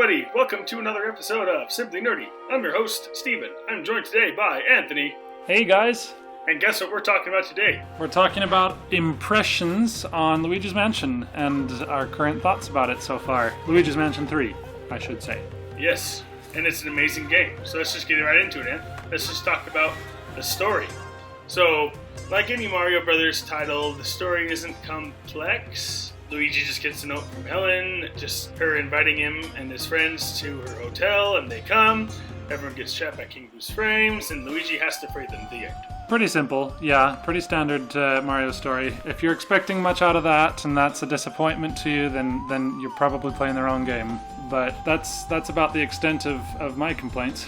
everybody! Welcome to another episode of Simply Nerdy. I'm your host, Steven. I'm joined today by Anthony. Hey guys! And guess what we're talking about today? We're talking about impressions on Luigi's Mansion and our current thoughts about it so far. Luigi's Mansion 3, I should say. Yes, and it's an amazing game. So let's just get right into it, man. Let's just talk about the story. So, like any Mario Brothers title, the story isn't complex. Luigi just gets a note from Helen, just her inviting him and his friends to her hotel, and they come. Everyone gets trapped by King Boo's frames, and Luigi has to free them at the end. Pretty simple, yeah. Pretty standard Mario story. If you're expecting much out of that, and that's a disappointment to you, then you're probably playing the wrong game. But that's about the extent of my complaints.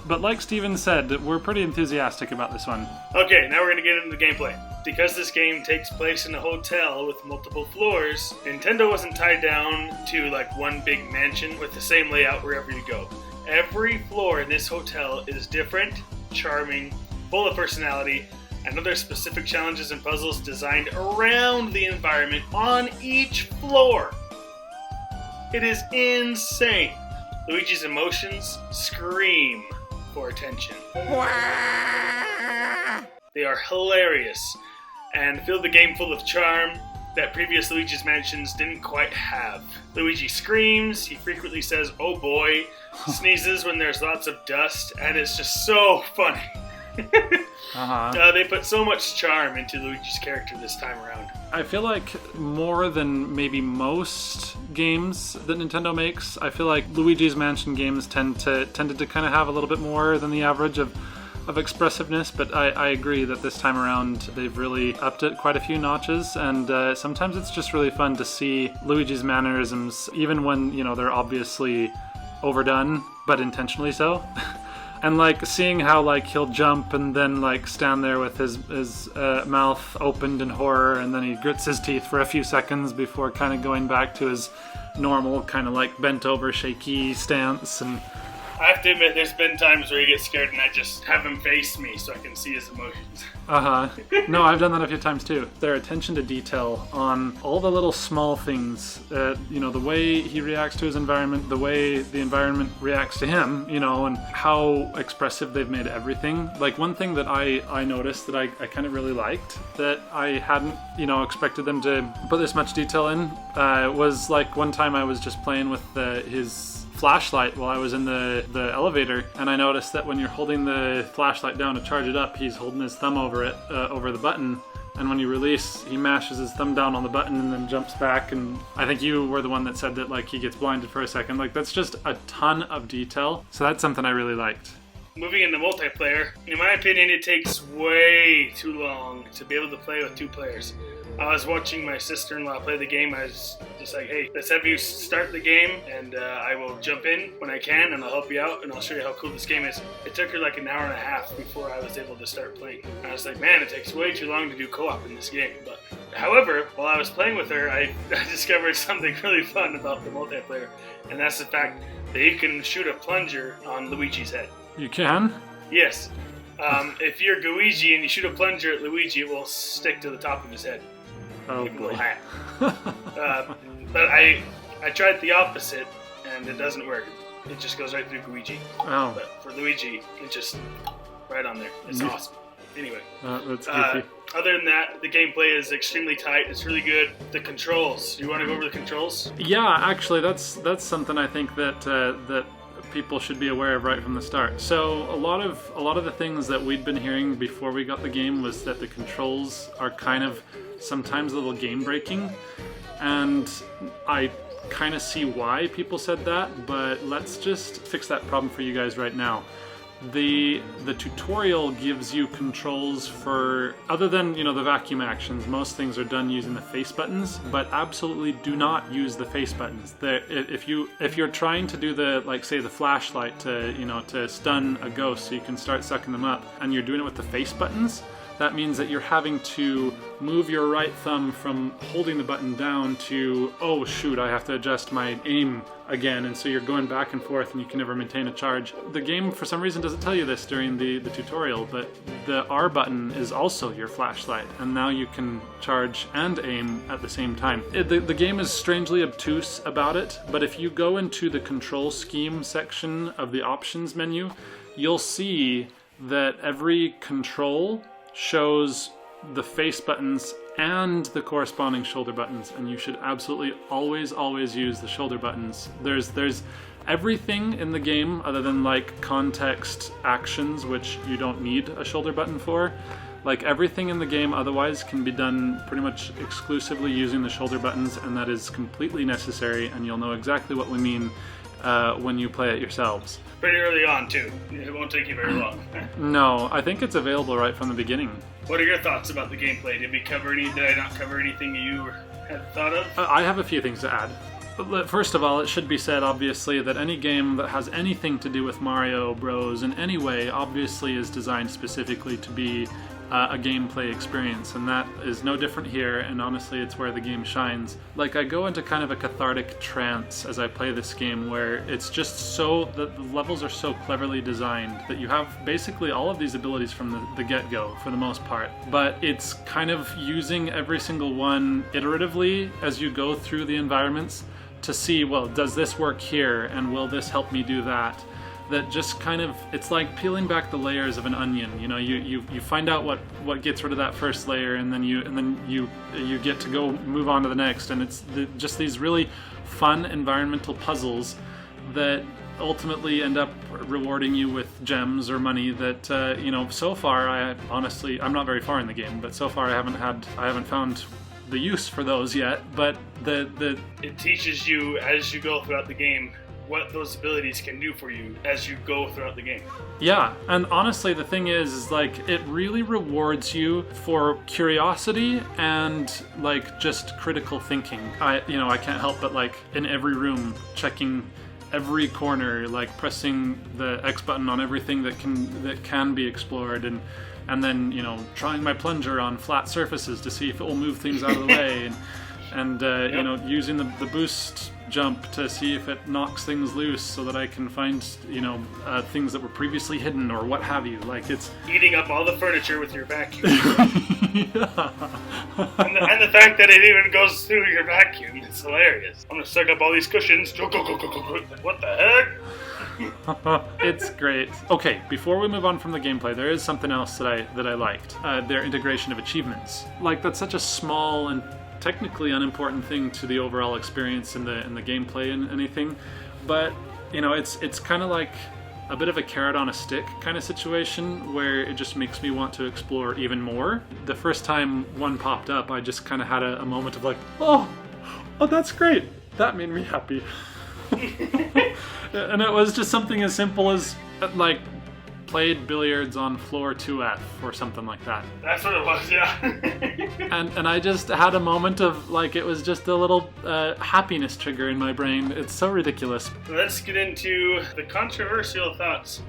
But like Steven said, we're pretty enthusiastic about this one. Okay, now we're going to get into the gameplay. Because this game takes place in a hotel with multiple floors, Nintendo wasn't tied down to like one big mansion with the same layout wherever you go. Every floor in this hotel is different, charming, full of personality, and other specific challenges and puzzles designed around the environment on each floor. It is insane. Luigi's emotions scream for attention. They are hilarious and fill the game full of charm that previous Luigi's Mansions didn't quite have. Luigi screams, he frequently says, "Oh boy," sneezes when there's lots of dust, and it's just so funny. They put so much charm into Luigi's character this time around. I feel like more than maybe most games that Nintendo makes, I feel like Luigi's Mansion games tended to kind of have a little bit more than the average of expressiveness, but I agree that this time around they've really upped it quite a few notches, and sometimes it's just really fun to see Luigi's mannerisms, even when, you know, they're obviously overdone, but intentionally so. And like seeing how like he'll jump and then like stand there with his mouth opened in horror, and then he grits his teeth for a few seconds before kind of going back to his normal kind of like bent over shaky stance. And I have to admit, there's been times where he gets scared and I just have him face me so I can see his emotions. No, I've done that a few times too. Their attention to detail on all the little small things, you know, the way he reacts to his environment, the way the environment reacts to him, you know, and how expressive they've made everything. Like one thing that I noticed that I kind of really liked, that I hadn't, you know, expected them to put this much detail in, was like one time I was just playing with his flashlight while I was in the elevator, and I noticed that when you're holding the flashlight down to charge it up, he's holding his thumb over it, over the button, and when you release, he mashes his thumb down on the button and then jumps back. And I think you were the one that said that like he gets blinded for a second. Like that's just a ton of detail, so that's something I really liked. Moving into multiplayer, in my opinion, it takes way too long to be able to play with two players. I was watching my sister-in-law play the game. I was just like, "Hey, let's have you start the game, and I will jump in when I can, and I'll help you out, and I'll show you how cool this game is." It took her like an hour and a half before I was able to start playing. I was like, "Man, it takes way too long to do co-op in this game." But however, while I was playing with her, I discovered something really fun about the multiplayer, and that's the fact that you can shoot a plunger on Luigi's head. You can? Yes. If you're Luigi and you shoot a plunger at Luigi, it will stick to the top of his head. Oh boy. But I tried the opposite, and it doesn't work. It just goes right through Luigi. Oh. But for Luigi, it's just right on there. It's awesome. Anyway. That's goofy. Other than that, the gameplay is extremely tight. It's really good. The controls. Do you want to go over the controls? Yeah, actually, that's something I think that people should be aware of right from the start. So a lot of the things that we'd been hearing before we got the game was that the controls are kind of sometimes a little game breaking, and I kind of see why people said that, but let's just fix that problem for you guys right now. The tutorial gives you controls for, other than, you know, the vacuum actions, most things are done using the face buttons, but absolutely do not use the face buttons. If you're trying to do the, like say the flashlight to, you know, to stun a ghost so you can start sucking them up, and you're doing it with the face buttons, that means that you're having to move your right thumb from holding the button down to, oh shoot, I have to adjust my aim again, and so you're going back and forth and you can never maintain a charge. The game for some reason doesn't tell you this during the tutorial, but the R button is also your flashlight, and now you can charge and aim at the same time. The game is strangely obtuse about it, but if you go into the control scheme section of the options menu, you'll see that every control shows the face buttons and the corresponding shoulder buttons, and you should absolutely always use the shoulder buttons. There's everything in the game other than like context actions, which you don't need a shoulder button for. Like everything in the game otherwise can be done pretty much exclusively using the shoulder buttons, and that is completely necessary, and you'll know exactly what we mean when you play it yourselves. Pretty early on too. It won't take you very long. No, I think it's available right from the beginning. What are your thoughts about the gameplay? Did I not cover anything you had thought of? I have a few things to add. First of all, it should be said, obviously, that any game that has anything to do with Mario Bros. In any way, obviously is designed specifically to be a gameplay experience, and that is no different here, and honestly, it's where the game shines. Like, I go into kind of a cathartic trance as I play this game, where it's just the levels are so cleverly designed that you have basically all of these abilities from the get-go, for the most part, but it's kind of using every single one iteratively as you go through the environments to see, well, does this work here, and will this help me do that? That just kind of, it's like peeling back the layers of an onion. You know, you find out what gets rid of that first layer, and then you get to go move on to the next, and it's just these really fun environmental puzzles that ultimately end up rewarding you with gems or money that so far I'm not very far in the game, but so far I haven't found the use for those yet. But it teaches you as you go throughout the game what those abilities can do for you as you go throughout the game. Yeah, and honestly, the thing is like, it really rewards you for curiosity and like just critical thinking. I can't help but like in every room checking every corner, like pressing the X button on everything that can be explored, and then trying my plunger on flat surfaces to see if it will move things out of the way, and Yep. Using the boost jump to see if it knocks things loose so that I can find things that were previously hidden or what have you. Like, it's eating up all the furniture with your vacuum. Yeah. and the fact that it even goes through your vacuum, it's hilarious. I'm gonna suck up all these cushions. Go. What the heck? It's great. Okay, before we move on from the gameplay, there is something else that I liked. Their integration of achievements. Like, that's such a small and technically unimportant thing to the overall experience in the gameplay and anything, but it's kind of like a bit of a carrot on a stick kind of situation where it just makes me want to explore even more. The first time one popped up, I just kind of had a moment of like, oh, that's great. That made me happy. And it was just something as simple as like played billiards on floor 2F or something like that. That's what it was, yeah. And I just had a moment of like, it was just a little happiness trigger in my brain. It's so ridiculous. Let's get into the controversial thoughts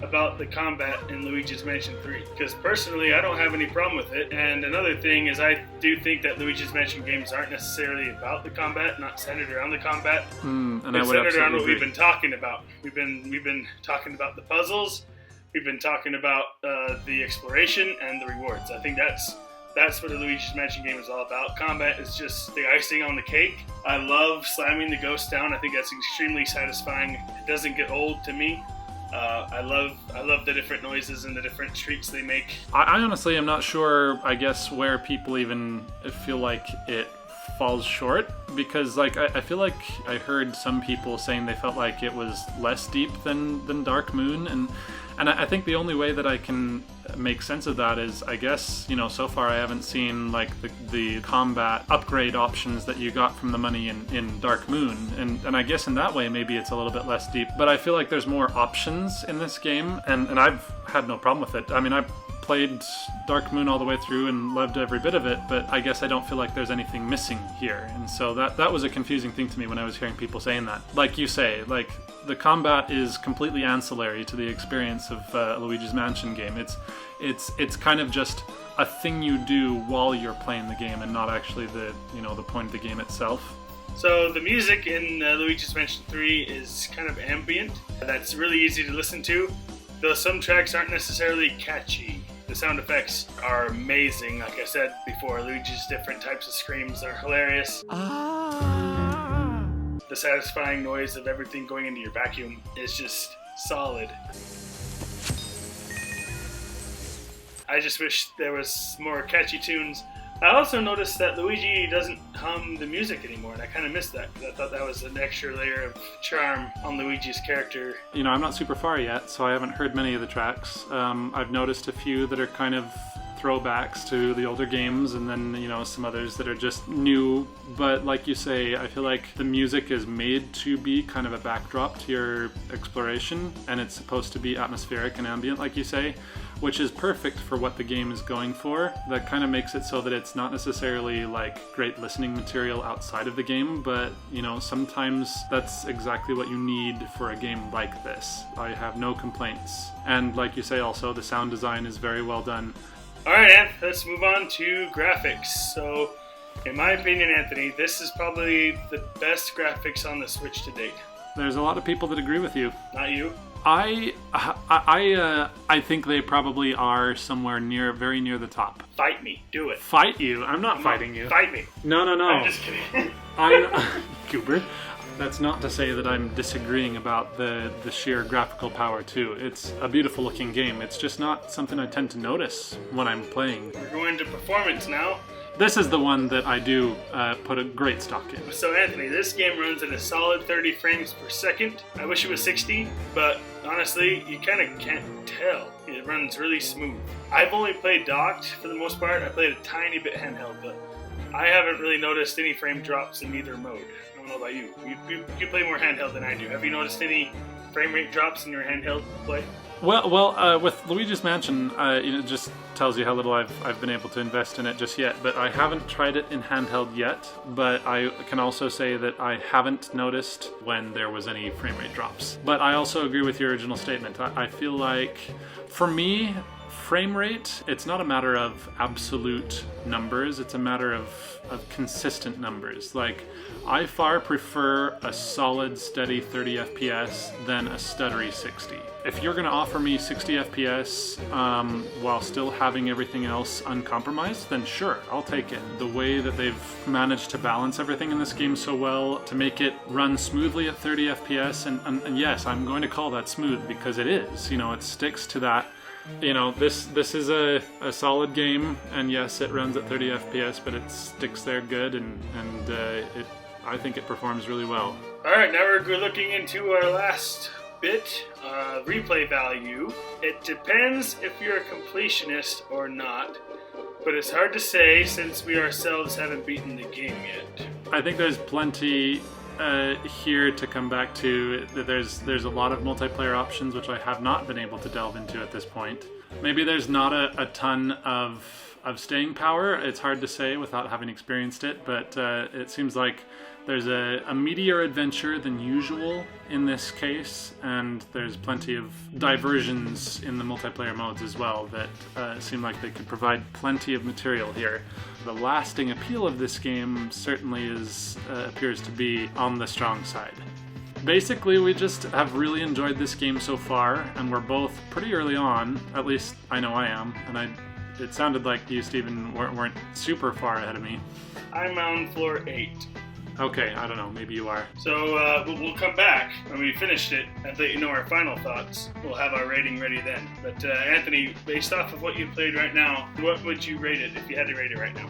about the combat in Luigi's Mansion 3. Because personally, I don't have any problem with it. And another thing is, I do think that Luigi's Mansion games aren't necessarily about the combat, not centered around the combat. And They're I would centered around absolutely what agree. we've been talking about. We've been talking about the puzzles. We've been talking about the exploration and the rewards. I think that's what the Luigi's Mansion game is all about. Combat is just the icing on the cake. I love slamming the ghost down. I think that's extremely satisfying. It doesn't get old to me. I love the different noises and the different shrieks they make. I honestly am not sure, I guess, where people even feel like it falls short, because like I feel like I heard some people saying they felt like it was less deep than Dark Moon, and I think the only way that I can make sense of that is, I guess, so far I haven't seen like the combat upgrade options that you got from the money in Dark Moon, and I guess in that way maybe it's a little bit less deep, but I feel like there's more options in this game, and I've had no problem with it. I mean, I played Dark Moon all the way through and loved every bit of it, but I guess I don't feel like there's anything missing here, and so that was a confusing thing to me when I was hearing people saying that. Like you say, like, the combat is completely ancillary to the experience of a Luigi's Mansion game. It's kind of just a thing you do while you're playing the game and not actually the point of the game itself. So the music in Luigi's Mansion 3 is kind of ambient. That's really easy to listen to, though some tracks aren't necessarily catchy. The sound effects are amazing. Like I said before, Luigi's different types of screams are hilarious. The satisfying noise of everything going into your vacuum is just solid. I just wish there was more catchy tunes. I also noticed that Luigi doesn't hum the music anymore, and I kind of missed that because I thought that was an extra layer of charm on Luigi's character. I'm not super far yet, so I haven't heard many of the tracks. I've noticed a few that are kind of throwbacks to the older games, and then some others that are just new. But like you say, I feel like the music is made to be kind of a backdrop to your exploration, and it's supposed to be atmospheric and ambient, like you say, which is perfect for what the game is going for. That kind of makes it so that it's not necessarily like great listening material outside of the game, but sometimes that's exactly what you need for a game like this. I have no complaints. And like you say also, the sound design is very well done. Alright, Anth, let's move on to graphics. So, in my opinion, Anthony, this is probably the best graphics on the Switch to date. There's a lot of people that agree with you. Not you? I think they probably are somewhere very near the top. Fight me. Do it. Fight you? I'm not fighting you. Fight me. No. I'm just kidding. Goober. That's not to say that I'm disagreeing about the sheer graphical power too. It's a beautiful looking game. It's just not something I tend to notice when I'm playing. We're going to performance now. This is the one that I do put a great stock in. So Anthony, this game runs at a solid 30 frames per second. I wish it was 60, but honestly, you kind of can't tell. It runs really smooth. I've only played docked for the most part. I played a tiny bit handheld, but I haven't really noticed any frame drops in either mode. I don't know about you. You play more handheld than I do. Have you noticed any frame rate drops in your handheld play? Well, with Luigi's Mansion, it just tells you how little I've been able to invest in it just yet. But I haven't tried it in handheld yet. But I can also say that I haven't noticed when there was any frame rate drops. But I also agree with your original statement. I feel like, for me, frame rate, it's not a matter of absolute numbers. It's a matter of consistent numbers. Like, I far prefer a solid, steady 30 FPS than a stuttery 60. If you're going to offer me 60 FPS while still having everything else uncompromised, then sure, I'll take it. The way that they've managed to balance everything in this game so well to make it run smoothly at 30 FPS, and yes, I'm going to call that smooth because it is. It sticks to that. This is a solid game, and yes, it runs at 30 FPS, but it sticks there good, and I think it performs really well. Alright, now we're looking into our last bit, replay value. It depends if you're a completionist or not, but it's hard to say since we ourselves haven't beaten the game yet. I think there's plenty here to come back to. There's a lot of multiplayer options which I have not been able to delve into at this point. Maybe there's not a ton of staying power. It's hard to say without having experienced it, but it seems like there's a meatier adventure than usual in this case, and there's plenty of diversions in the multiplayer modes as well that seem like they could provide plenty of material here. The lasting appeal of this game certainly appears to be on the strong side. Basically, we just have really enjoyed this game so far, and we're both pretty early on. At least I know I am, and it sounded like you, Stephen, weren't super far ahead of me. I'm on floor 8. Okay, I don't know, maybe you are. So we'll come back when we finished it and let you know our final thoughts. We'll have our rating ready then. But Anthony, based off of what you played right now, what would you rate it if you had to rate it right now?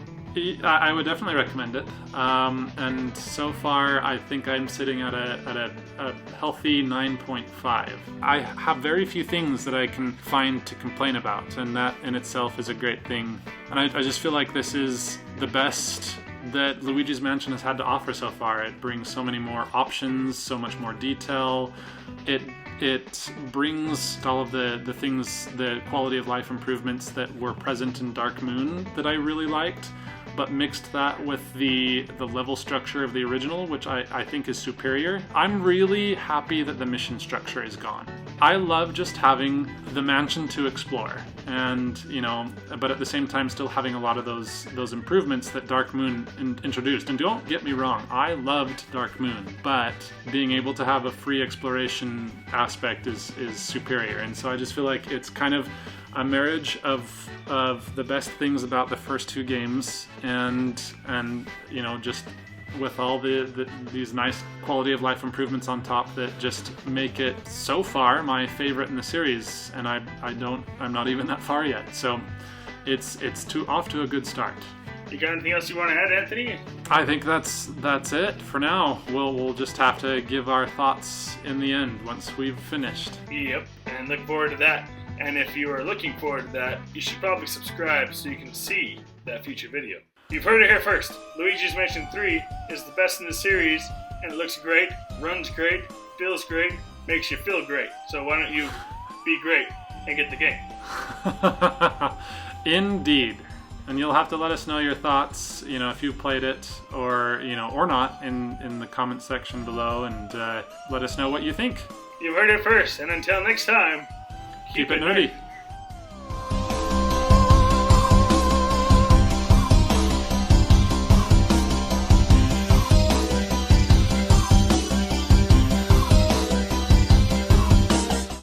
I would definitely recommend it. And so far, I think I'm sitting at a healthy 9.5. I have very few things that I can find to complain about, and that in itself is a great thing. And I just feel like this is the best that Luigi's Mansion has had to offer so far. It brings so many more options, so much more detail. It brings all of the things, the quality of life improvements that were present in Dark Moon that I really liked, but mixed that with the level structure of the original, which I think is superior. I'm really happy that the mission structure is gone. I love just having the mansion to explore, and but at the same time still having a lot of those improvements that Dark Moon introduced. And don't get me wrong, I loved Dark Moon, but being able to have a free exploration aspect is superior. And so I just feel like it's kind of a marriage of the best things about the first two games, and just with all these nice quality of life improvements on top that just make it so far my favorite in the series. And I'm not even that far yet, so it's off to a good start. You got anything else you want to add, Anthony? I think that's it for now. We'll just have to give our thoughts in the end once we've finished. Yep, and look forward to that. And if you are looking forward to that, you should probably subscribe so you can see that future video. You've heard it here first. Luigi's Mansion 3 is the best in the series, and it looks great, runs great, feels great, makes you feel great. So why don't you be great and get the game? Indeed. And you'll have to let us know your thoughts, if you played it or not in the comment section below, and let us know what you think. You've heard it first, and until next time, keep it nerdy.